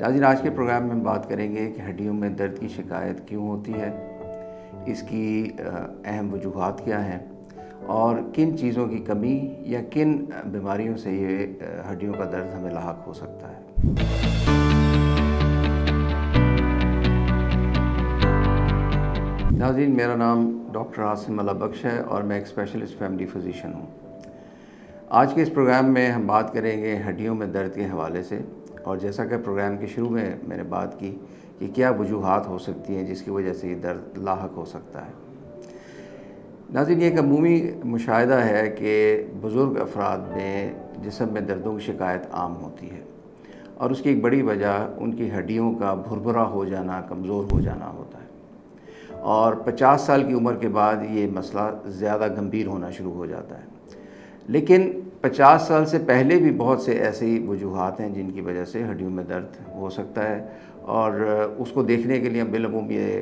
ناظرین، آج کے پروگرام میں ہم بات کریں گے کہ ہڈیوں میں درد کی شکایت کیوں ہوتی ہے، اس کی اہم وجوہات کیا ہیں اور کن چیزوں کی کمی یا کن بیماریوں سے یہ ہڈیوں کا درد ہمیں لاحق ہو سکتا ہے۔ ناظرین، میرا نام ڈاکٹر عاصم اللہ بخش ہے اور میں ایک اسپیشلسٹ فیملی فزیشین ہوں۔ آج کے اس پروگرام میں ہم بات کریں گے ہڈیوں میں درد کے حوالے سے، اور جیسا کہ پروگرام کے شروع میں نے بات کی کہ کیا وجوہات ہو سکتی ہیں جس کی وجہ سے یہ درد لاحق ہو سکتا ہے۔ ناظرین، یہ ایک عمومی مشاہدہ ہے کہ بزرگ افراد میں جسم میں دردوں کی شکایت عام ہوتی ہے، اور اس کی ایک بڑی وجہ ان کی ہڈیوں کا بھربھرا ہو جانا، کمزور ہو جانا ہوتا ہے، اور 50 سال کی عمر کے بعد یہ مسئلہ زیادہ گمبھیر ہونا شروع ہو جاتا ہے۔ لیکن 50 سال سے پہلے بھی بہت سے ایسی وجوہات ہیں جن کی وجہ سے ہڈیوں میں درد ہو سکتا ہے، اور اس کو دیکھنے کے لیے ہم بالعموم یہ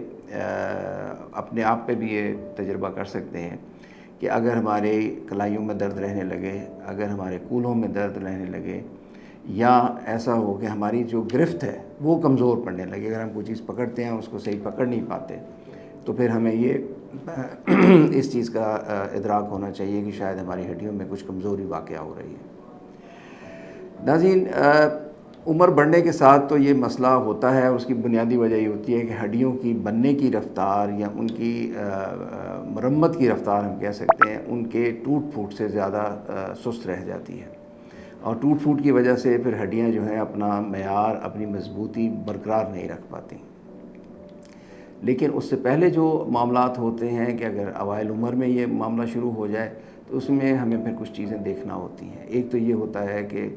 اپنے آپ پہ بھی یہ تجربہ کر سکتے ہیں کہ اگر ہمارے کلائیوں میں درد رہنے لگے، اگر ہمارے کولوں میں درد رہنے لگے، یا ایسا ہو کہ ہماری جو گرفت ہے وہ کمزور پڑنے لگے، اگر ہم کوئی چیز پکڑتے ہیں اس کو صحیح پکڑ نہیں پاتے، تو پھر ہمیں یہ اس چیز کا ادراک ہونا چاہیے کہ شاید ہماری ہڈیوں میں کچھ کمزوری واقع ہو رہی ہے۔ ناظرین، عمر بڑھنے کے ساتھ تو یہ مسئلہ ہوتا ہے، اور اس کی بنیادی وجہ یہ ہوتی ہے کہ ہڈیوں کی بننے کی رفتار یا ان کی مرمت کی رفتار ہم کہہ سکتے ہیں، ان کے ٹوٹ پھوٹ سے زیادہ سست رہ جاتی ہے، اور ٹوٹ پھوٹ کی وجہ سے پھر ہڈیاں جو ہیں اپنا معیار، اپنی مضبوطی برقرار نہیں رکھ پاتی۔ لیکن اس سے پہلے جو معاملات ہوتے ہیں کہ اگر اوائل عمر میں یہ معاملہ شروع ہو جائے تو اس میں ہمیں پھر کچھ چیزیں دیکھنا ہوتی ہیں۔ ایک تو یہ ہوتا ہے کہ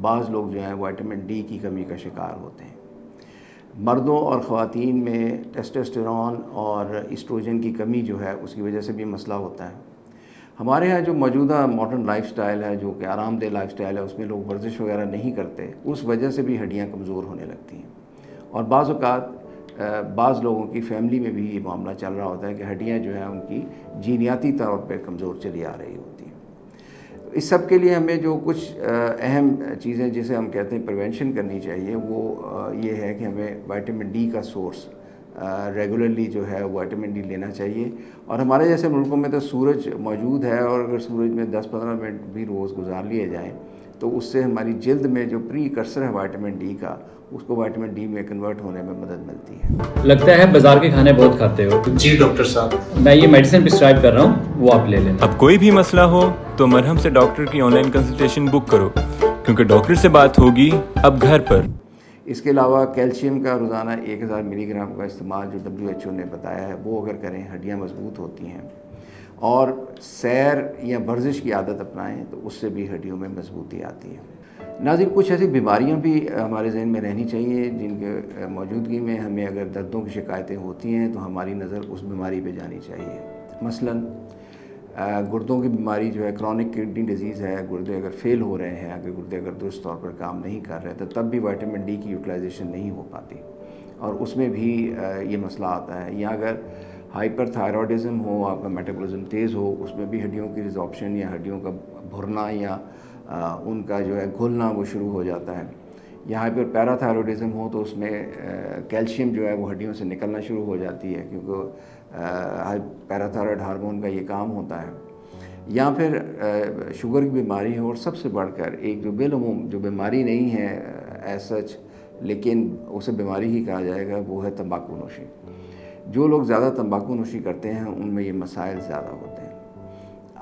بعض لوگ جو ہیں وائٹامن ڈی کی کمی کا شکار ہوتے ہیں۔ مردوں اور خواتین میں ٹیسٹوسٹیرون اور ایسٹروجن کی کمی جو ہے اس کی وجہ سے بھی مسئلہ ہوتا ہے۔ ہمارے ہاں جو موجودہ ماڈرن لائف سٹائل ہے، جو کہ آرام دہ لائف سٹائل ہے، اس میں لوگ ورزش وغیرہ نہیں کرتے، اس وجہ سے بھی ہڈیاں کمزور ہونے لگتی ہیں، اور بعض اوقات بعض لوگوں کی فیملی میں بھی یہ معاملہ چل رہا ہوتا ہے کہ ہڈیاں جو ہیں ان کی جینیاتی طور پہ کمزور چلی آ رہی ہوتی ہیں۔ اس سب کے لیے ہمیں جو کچھ اہم چیزیں جسے ہم کہتے ہیں پریونشن کرنی چاہیے، وہ یہ ہے کہ ہمیں وائٹامن ڈی کا سورس ریگولرلی جو ہے وائٹامن ڈی لینا چاہیے، اور ہمارے جیسے ملکوں میں تو سورج موجود ہے، اور اگر سورج میں 10-15 منٹ بھی روز گزار لیے جائیں تو اس سے ہماری جلد میں جو پری کرسر ہے وائٹامن ڈی کا، اس کو وائٹامن ڈی میں کنورٹ ہونے میں مدد ملتی ہے۔ لگتا ہے بازار کے کھانے بہت کھاتے ہو۔ جی ڈاکٹر صاحب، میں یہ میڈیسن پرسکرائب کر رہا ہوں، وہ آپ لے لیں۔ اب کوئی بھی مسئلہ ہو تو مرہم سے ڈاکٹر کی آن لائن کنسلٹیشن بک کرو، کیونکہ ڈاکٹر سے بات ہوگی اب گھر پر۔ اس کے علاوہ کیلشیم کا روزانہ 1000 ملی گرام کا استعمال جو WHO نے بتایا ہے وہ اگر کریں، ہڈیاں مضبوط ہوتی ہیں، اور سیر یا ورزش کی عادت اپنائیں تو اس سے بھی ہڈیوں میں مضبوطی آتی ہے۔ ناظرین، کچھ ایسی بیماریاں بھی ہمارے ذہن میں رہنی چاہیے جن کے موجودگی میں ہمیں اگر دردوں کی شکایتیں ہوتی ہیں تو ہماری نظر اس بیماری پہ جانی چاہیے۔ مثلاً گردوں کی بیماری جو ہے کرونک کڈنی ڈیزیز ہے، گردے اگر فیل ہو رہے ہیں، اگر گردے اگر درست طور پر کام نہیں کر رہے تو تب بھی وائٹامن ڈی کی یوٹیلائزیشن نہیں ہو پاتی، اور اس میں بھی یہ مسئلہ آتا ہے۔ یا اگر ہائپر تھائرائڈزم ہو، آپ کا میٹابولزم تیز ہو، اس میں بھی ہڈیوں کی ریزارپشن یا ہڈیوں کا بھرنا یا ان کا جو ہے گھلنا وہ شروع ہو جاتا ہے۔ یا ہائپر پیرا تھائرائڈزم ہو تو اس میں کیلشیم جو ہے وہ ہڈیوں سے نکلنا شروع ہو جاتی ہے، کیونکہ پیرا تھائرائڈ ہارمون کا یہ کام ہوتا ہے۔ یا پھر شوگر کی بیماری ہو، اور سب سے بڑھ کر ایک جو بالعموم جو بیماری نہیں ہے ایز سچ، لیکن اسے بیماری ہی کہا جائے گا، وہ ہے تمباکو نوشی۔ جو لوگ زیادہ تمباکو نوشی کرتے ہیں ان میں یہ مسائل زیادہ ہوتے ہیں۔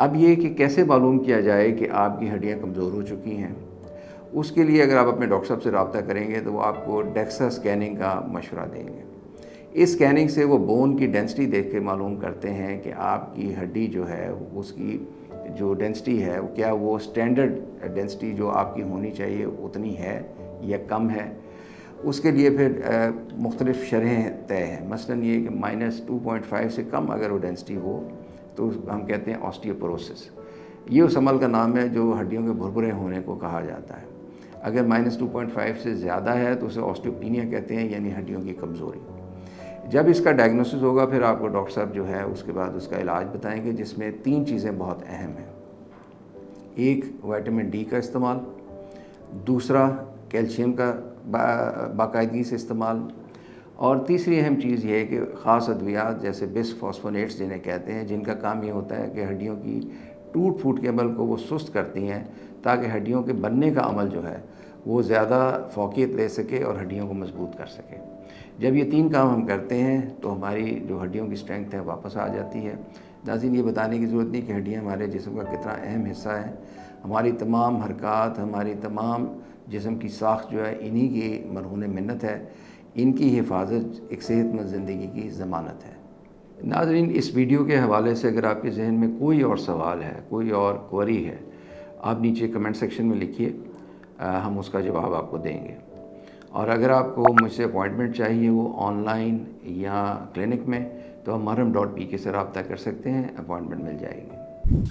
اب یہ کہ کیسے معلوم کیا جائے کہ آپ کی ہڈیاں کمزور ہو چکی ہیں، اس کے لیے اگر آپ اپنے ڈاکٹر صاحب سے رابطہ کریں گے تو وہ آپ کو ڈیکسا اسکیننگ کا مشورہ دیں گے۔ اس اسکیننگ سے وہ بون کی ڈینسٹی دیکھ کے معلوم کرتے ہیں کہ آپ کی ہڈی جو ہے اس کی جو ڈینسٹی ہے کیا وہ اسٹینڈرڈ ڈینسٹی جو آپ کی ہونی چاہیے اتنی ہے یا کم ہے۔ اس کے لیے پھر مختلف شرحیں طے ہیں، مثلاً یہ کہ -2.5 سے کم اگر وہ ڈینسٹی ہو تو ہم کہتے ہیں آسٹیوپروسس۔ یہ اس عمل کا نام ہے جو ہڈیوں کے بھربھرے ہونے کو کہا جاتا ہے۔ اگر -2.5 سے زیادہ ہے تو اسے آسٹیوپینیا کہتے ہیں، یعنی ہڈیوں کی کمزوری۔ جب اس کا ڈائگنوسس ہوگا پھر آپ کو ڈاکٹر صاحب جو ہے اس کے بعد اس کا علاج بتائیں گے، جس میں 3 چیزیں بہت اہم ہیں۔ ایک وائٹامن ڈی کا استعمال، دوسرا کیلشیم کا باقاعدگی سے استعمال، اور تیسری اہم چیز یہ ہے کہ خاص ادویات جیسے بس فاسفونیٹس جنہیں کہتے ہیں، جن کا کام یہ ہوتا ہے کہ ہڈیوں کی ٹوٹ پھوٹ کے عمل کو وہ سست کرتی ہیں تاکہ ہڈیوں کے بننے کا عمل جو ہے وہ زیادہ فوقیت لے سکے اور ہڈیوں کو مضبوط کر سکے۔ جب یہ تین کام ہم کرتے ہیں تو ہماری جو ہڈیوں کی اسٹرینگتھ ہے واپس آ جاتی ہے۔ ناظرین، یہ بتانے کی ضرورت نہیں کہ ہڈیاں ہمارے جسم کا کتنا اہم حصہ ہے۔ ہماری تمام حرکات، ہماری تمام جسم کی ساخت جو ہے انہی کی مرہون منت ہے۔ ان کی حفاظت ایک صحت مند زندگی کی ضمانت ہے۔ ناظرین، اس ویڈیو کے حوالے سے اگر آپ کے ذہن میں کوئی اور سوال ہے، کوئی اور کوئری ہے، آپ نیچے کمنٹ سیکشن میں لکھیے، ہم اس کا جواب آپ کو دیں گے۔ اور اگر آپ کو مجھ سے اپوائنٹمنٹ چاہیے، وہ آن لائن یا کلینک میں، تو ہم مرہم.pk سے رابطہ کر سکتے ہیں، اپوائنٹمنٹ مل جائے گی۔